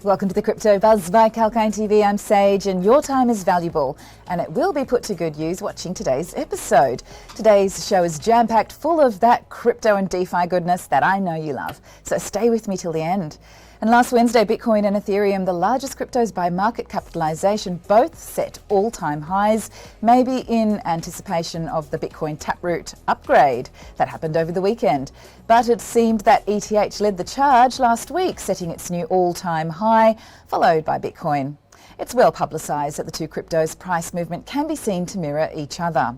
Welcome to the Crypto Buzz by Kalkine TV. I'm Sage, and your time is valuable, and it will be put to good use watching today's episode. Today's show is jam-packed full of that crypto and DeFi goodness that I know you love, so stay with me till the end. And last Wednesday, Bitcoin and Ethereum, the largest cryptos by market capitalization, both set all-time highs, maybe in anticipation of the Bitcoin Taproot upgrade that happened over the weekend. But it seemed that ETH led the charge last week, setting its new all-time high, followed by Bitcoin. It's well publicised that the two cryptos' price movement can be seen to mirror each other.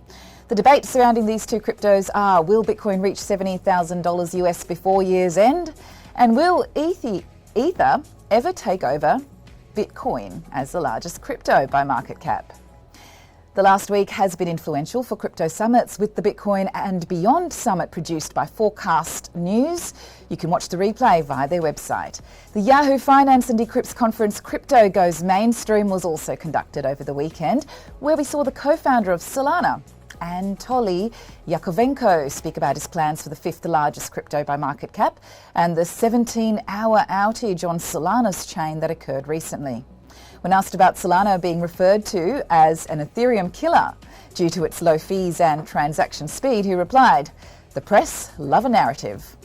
The debate surrounding these two cryptos are, will Bitcoin reach $70,000 US before year's end? And will Ether ever take over Bitcoin as the largest crypto by market cap? The last week has been influential for crypto summits, with the Bitcoin and Beyond Summit produced by Forecast News. You can watch the replay via their website. The Yahoo Finance and Decrypts conference Crypto Goes Mainstream was also conducted over the weekend, where we saw the co-founder of Solana, Anatoly Yakovenko, speak about his plans for the fifth largest crypto by market cap and the 17-hour outage on Solana's chain that occurred recently. When asked about Solana being referred to as an Ethereum killer due to its low fees and transaction speed, he replied, "The press love a narrative."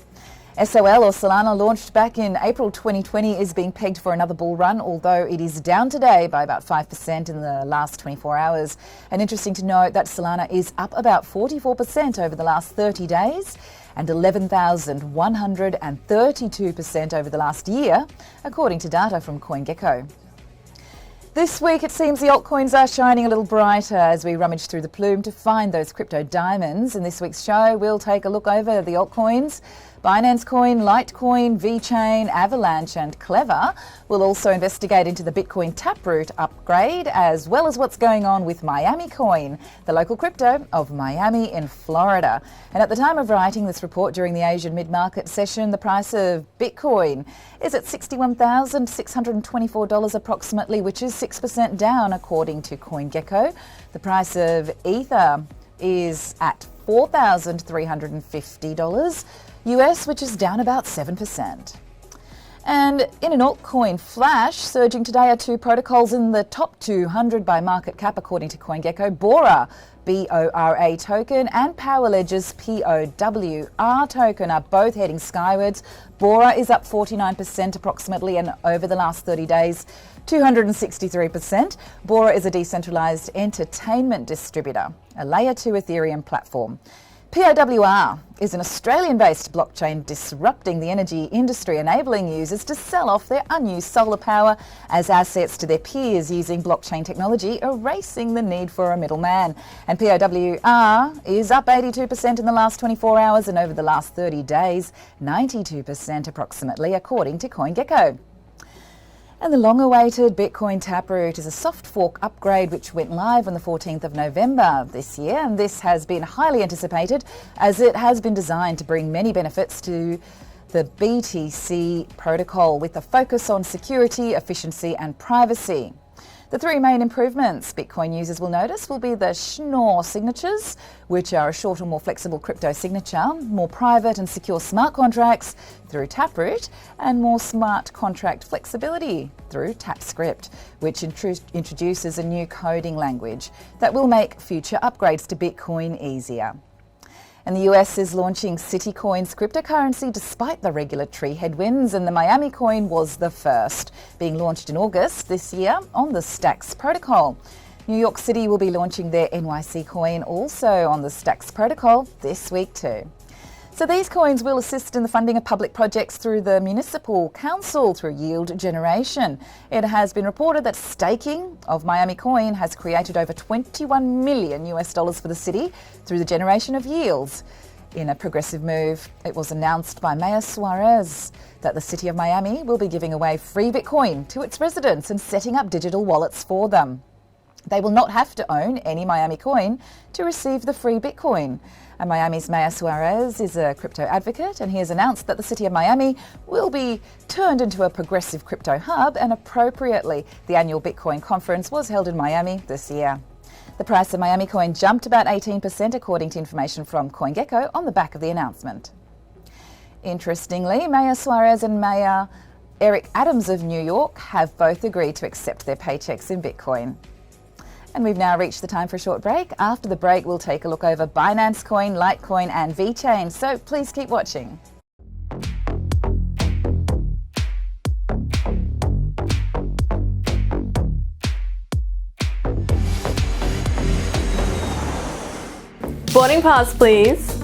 SOL, or Solana, launched back in April 2020, is being pegged for another bull run, although it is down today by about 5% in the last 24 hours. And interesting to note that Solana is up about 44% over the last 30 days and 11,132% over the last year, according to data from CoinGecko. This week, it seems the altcoins are shining a little brighter as we rummage through the plume to find those crypto diamonds. In this week's show, we'll take a look over the altcoins. Binance Coin, Litecoin, Vechain, Avalanche and Klever. We'll also investigate into the Bitcoin Taproot upgrade, as well as what's going on with Miami Coin, the local crypto of Miami in Florida. And at the time of writing this report during the Asian mid-market session, the price of Bitcoin is at $61,624 approximately, which is 6% down according to CoinGecko. The price of Ether is at $4,350 US, which is down about 7%. And in an altcoin flash, surging today are two protocols in the top 200 by market cap, according to CoinGecko. Bora, BORA token, and Powerledger's POWR token are both heading skywards. Bora is up 49% approximately, and over the last 30 days, 263%. Bora is a decentralized entertainment distributor, a layer 2 Ethereum platform. POWR is an Australian-based blockchain disrupting the energy industry, enabling users to sell off their unused solar power as assets to their peers using blockchain technology, erasing the need for a middleman. And POWR is up 82% in the last 24 hours and over the last 30 days, 92% approximately, according to CoinGecko. And the long-awaited Bitcoin Taproot is a soft fork upgrade which went live on the 14th of November this year. And this has been highly anticipated as it has been designed to bring many benefits to the BTC protocol, with a focus on security, efficiency and privacy. The three main improvements Bitcoin users will notice will be the Schnorr signatures, which are a shorter, more flexible crypto signature, more private and secure smart contracts through Taproot, and more smart contract flexibility through TapScript, which introduces a new coding language that will make future upgrades to Bitcoin easier. And the US is launching Citicoin's cryptocurrency despite the regulatory headwinds, and the Miami Coin was the first, being launched in August this year on the Stacks protocol. New York City will be launching their NYC Coin also on the Stacks protocol this week too. So these coins will assist in the funding of public projects through the municipal council through yield generation. It has been reported that staking of Miami Coin has created over $21 million for the city through the generation of yields. In a progressive move, it was announced by Mayor Suarez that the city of Miami will be giving away free Bitcoin to its residents and setting up digital wallets for them. They will not have to own any Miami Coin to receive the free Bitcoin. And Miami's Mayor Suarez is a crypto advocate, and he has announced that the city of Miami will be turned into a progressive crypto hub, and appropriately, the annual Bitcoin conference was held in Miami this year. The price of Miami Coin jumped about 18% according to information from CoinGecko on the back of the announcement. Interestingly, Mayor Suarez and Mayor Eric Adams of New York have both agreed to accept their paychecks in Bitcoin. And we've now reached the time for a short break. After the break, we'll take a look over Binance Coin, Litecoin and Vechain, so please keep watching. Boarding pass, please.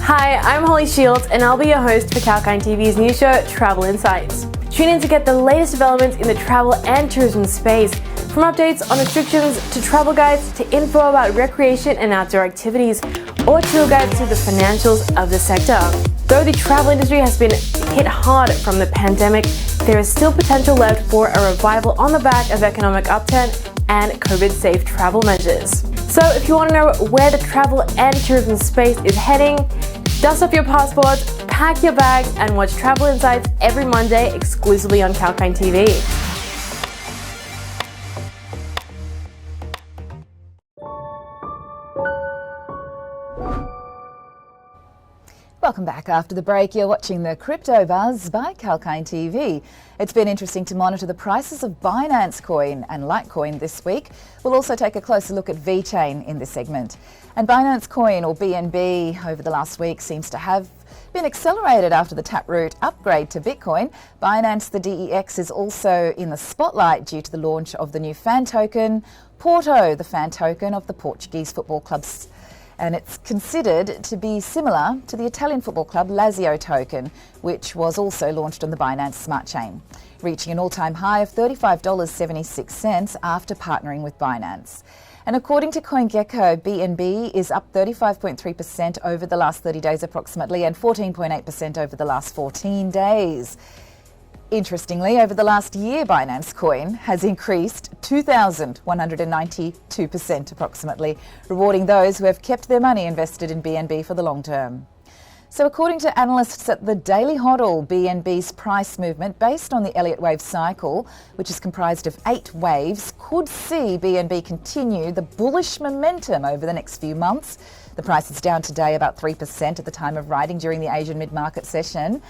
Hi, I'm Holly Shields and I'll be your host for Kalkine TV's new show, Travel Insights. Tune in to get the latest developments in the travel and tourism space, from updates on restrictions to travel guides to info about recreation and outdoor activities, or tour guides to the financials of the sector. Though the travel industry has been hit hard from the pandemic, there is still potential left for a revival on the back of economic upturn and COVID-safe travel measures. So if you want to know where the travel and tourism space is heading, dust off your passports, pack your bags, and watch Travel Insights every Monday exclusively on Kalkine TV. Welcome back after the break. You're watching the Crypto Buzz by Kalkine TV. It's been interesting to monitor the prices of Binance Coin and Litecoin this week. We'll also take a closer look at Vechain in this segment. And Binance Coin, or BNB, over the last week seems to have been accelerated after the Taproot upgrade to Bitcoin. Binance, the DEX, is also in the spotlight due to the launch of the new fan token, Porto, the fan token of the Portuguese football clubs. And it's considered to be similar to the Italian football club Lazio token, which was also launched on the Binance Smart Chain, reaching an all-time high of $35.76 after partnering with Binance. And according to CoinGecko, BNB is up 35.3% over the last 30 days approximately, and 14.8% over the last 14 days. Interestingly, over the last year, Binance Coin has increased 2,192% approximately, rewarding those who have kept their money invested in BNB for the long term. So according to analysts at the Daily Hodl, BNB's price movement based on the Elliott wave cycle, which is comprised of 8 waves, could see BNB continue the bullish momentum over the next few months. The price is down today about 3% at the time of writing during the Asian mid-market session,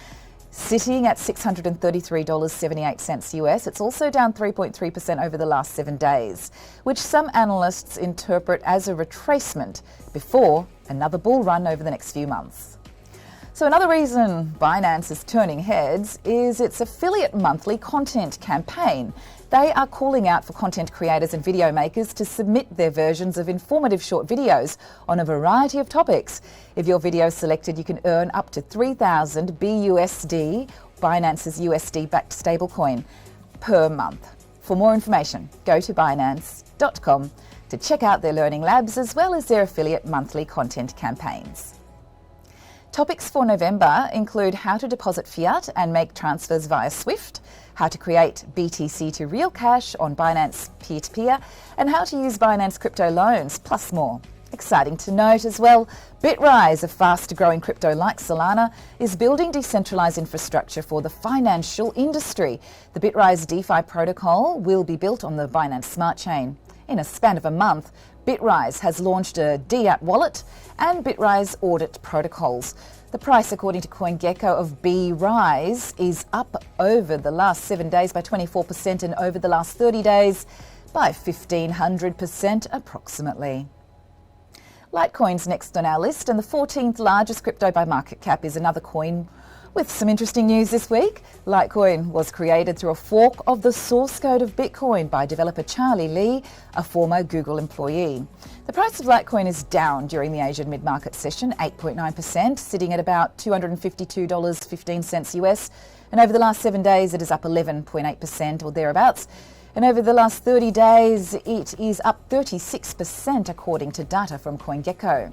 sitting at $633.78 US. It's also down 3.3% over the last 7 days, which some analysts interpret as a retracement before another bull run over the next few months. So another reason Binance is turning heads is its affiliate monthly content campaign. They are calling out for content creators and video makers to submit their versions of informative short videos on a variety of topics. If your video is selected, you can earn up to 3,000 BUSD, Binance's USD-backed stablecoin, per month. For more information, go to binance.com to check out their learning labs as well as their affiliate monthly content campaigns. Topics for November include how to deposit fiat and make transfers via SWIFT, how to create BTC to real cash on Binance peer-to-peer, and how to use Binance crypto loans, plus more. Exciting to note as well, Bitrise, a fast-growing crypto like Solana, is building decentralized infrastructure for the financial industry. The Bitrise DeFi protocol will be built on the Binance Smart Chain. In a span of a month, Bitrise has launched a DApp wallet and Bitrise audit protocols. The price, according to CoinGecko, of BRise is up over the last 7 days by 24% and over the last 30 days by 1,500% approximately. Litecoin's next on our list, and the 14th largest crypto by market cap is another coin with some interesting news this week. Litecoin was created through a fork of the source code of Bitcoin by developer Charlie Lee, a former Google employee. The price of Litecoin is down during the Asian mid-market session, 8.9%, sitting at about $252.15 US. And over the last 7 days, it is up 11.8% or thereabouts. And over the last 30 days, it is up 36% according to data from CoinGecko.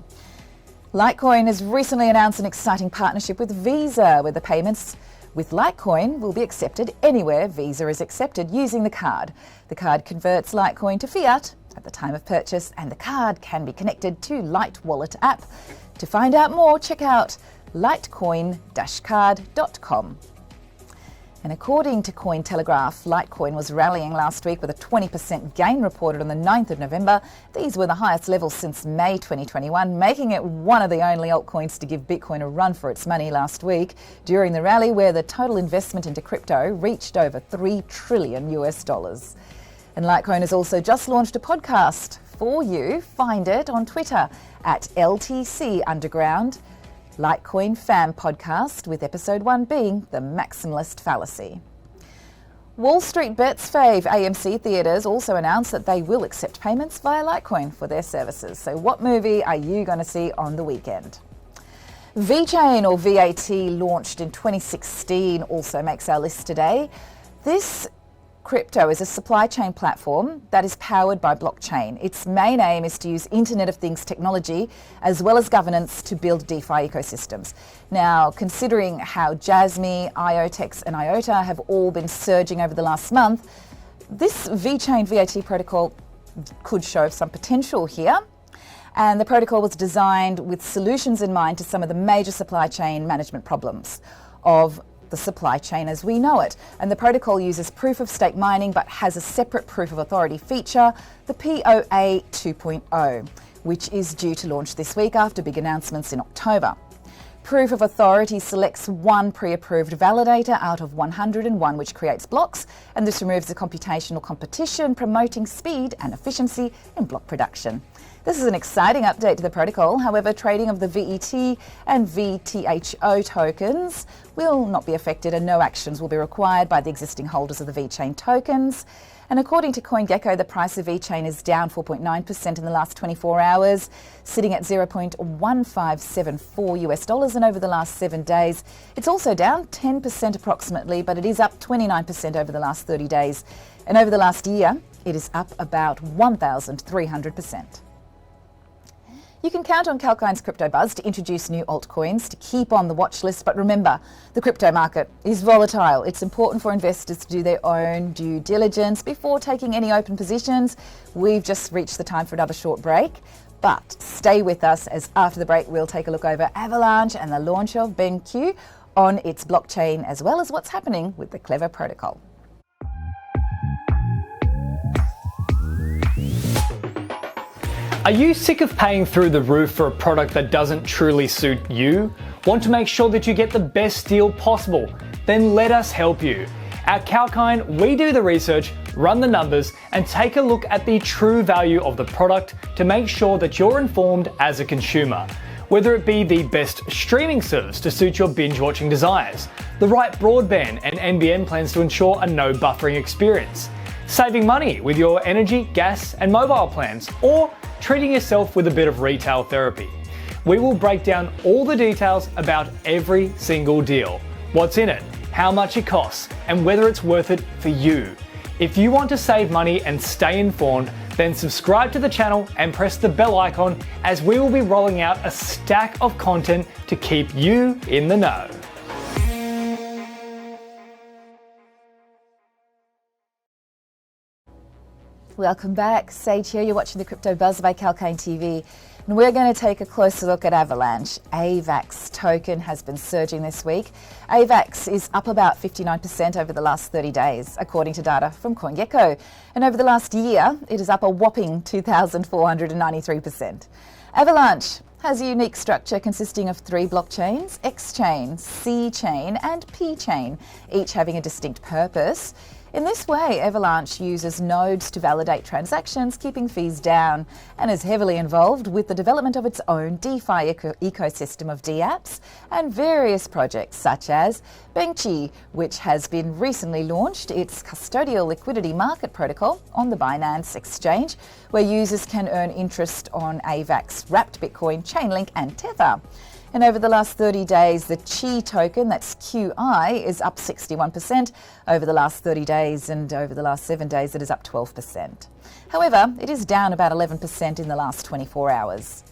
Litecoin has recently announced an exciting partnership with Visa, where the payments with Litecoin will be accepted anywhere Visa is accepted using the card. The card converts Litecoin to fiat at the time of purchase, and the card can be connected to Lite Wallet app. To find out more, check out litecoin-card.com. And according to Cointelegraph, Litecoin was rallying last week with a 20% gain reported on the 9th of November. These were the highest levels since May 2021, making it one of the only altcoins to give Bitcoin a run for its money last week during the rally, where the total investment into crypto reached over $3 trillion. And Litecoin has also just launched a podcast for you. Find it on Twitter at LTC Underground. Litecoin Fam Podcast, with episode 1 being The Maximalist Fallacy. Wallstreetbets fave AMC Theatres also announced that they will accept payments via Litecoin for their services. So what movie are you going to see on the weekend? Vechain, or VAT, launched in 2016, also makes our list today. This crypto is a supply chain platform that is powered by blockchain. Its main aim is to use Internet of Things technology as well as governance to build DeFi ecosystems. Now, considering how Jasmy, IOTEX and IOTA have all been surging over the last month, this Vechain VAT protocol could show some potential here. And the protocol was designed with solutions in mind to some of the major supply chain management problems of the supply chain as we know it. And the protocol uses proof of stake mining but has a separate proof of authority feature, the POA 2.0, which is due to launch this week after big announcements in October. Proof of authority selects one pre-approved validator out of 101, which creates blocks, and this removes the computational competition, promoting speed and efficiency in block production. This is an exciting update to the protocol. However, trading of the VET and VTHO tokens will not be affected, and no actions will be required by the existing holders of the Vechain tokens. And according to CoinGecko, the price of Vechain is down 4.9% in the last 24 hours, sitting at $0.1574 and over the last 7 days. It's also down 10% approximately, but it is up 29% over the last 30 days. And over the last year, it is up about 1,300%. You can count on Kalkine's Crypto Buzz to introduce new altcoins to keep on the watch list, but remember, the crypto market is volatile. It's important for investors to do their own due diligence before taking any open positions. We've just reached the time for another short break, but stay with us, as after the break we'll take a look over Avalanche and the launch of Vechain on its blockchain, as well as what's happening with the Klever protocol. Are you sick of paying through the roof for a product that doesn't truly suit you? Want to make sure that you get the best deal possible? Then let us help you. At Kalkine, we do the research, run the numbers, and take a look at the true value of the product to make sure that you're informed as a consumer. Whether it be the best streaming service to suit your binge-watching desires, the right broadband and NBN plans to ensure a no buffering experience, saving money with your energy, gas, and mobile plans, or treating yourself with a bit of retail therapy. We will break down all the details about every single deal, what's in it, how much it costs, and whether it's worth it for you. If you want to save money and stay informed, then subscribe to the channel and press the bell icon, as we will be rolling out a stack of content to keep you in the know. Welcome back. Sage here. You're watching the Crypto Buzz by Kalkine TV. And we're going to take a closer look at Avalanche. AVAX token has been surging this week. AVAX is up about 59% over the last 30 days, according to data from CoinGecko. And over the last year, it is up a whopping 2,493%. Avalanche has a unique structure consisting of 3 blockchains: X-chain, C-chain, and P-chain, each having a distinct purpose. In this way, Avalanche uses nodes to validate transactions, keeping fees down, and is heavily involved with the development of its own DeFi ecosystem of dApps and various projects such as Vechain, which has been recently launched its custodial liquidity market protocol on the Binance exchange, where users can earn interest on AVAX, wrapped Bitcoin, Chainlink, and Tether. And over the last 30 days, the Chi token, that's QI, is up 61% over the last 30 days, and over the last 7 days it is up 12%. However, it is down about 11% in the last 24 hours.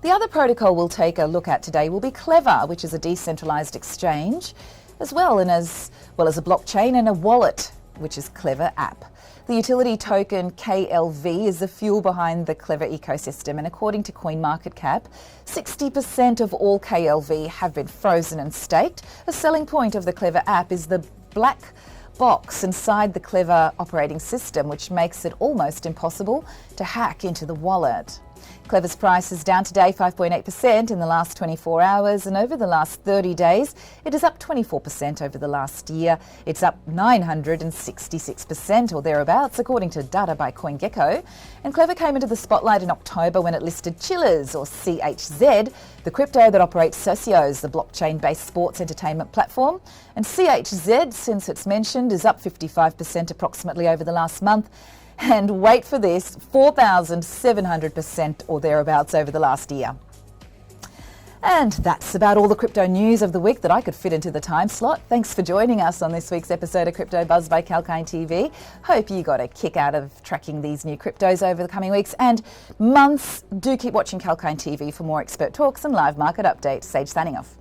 The other protocol we'll take a look at today will be Klever, which is a decentralized exchange, as well as a blockchain and a wallet, which is Klever app. The utility token KLV is the fuel behind the Klever ecosystem, and according to CoinMarketCap, 60% of all KLV have been frozen and staked. A selling point of the Klever app is the black box inside the Klever operating system, which makes it almost impossible to hack into the wallet. Klever's price is down today 5.8% in the last 24 hours, and over the last 30 days, it is up 24% over the last year. It's up 966% or thereabouts, according to data by CoinGecko. And Klever came into the spotlight in October when it listed Chillers, or CHZ, the crypto that operates Socios, the blockchain-based sports entertainment platform. And CHZ, since it's mentioned, is up 55% approximately over the last month. And wait for this, 4,700% or thereabouts over the last year. And that's about all the crypto news of the week that I could fit into the time slot. Thanks for joining us on this week's episode of Crypto Buzz by Kalkine TV. Hope you got a kick out of tracking these new cryptos over the coming weeks and months. Do keep watching Kalkine TV for more expert talks and live market updates. Sage signing off.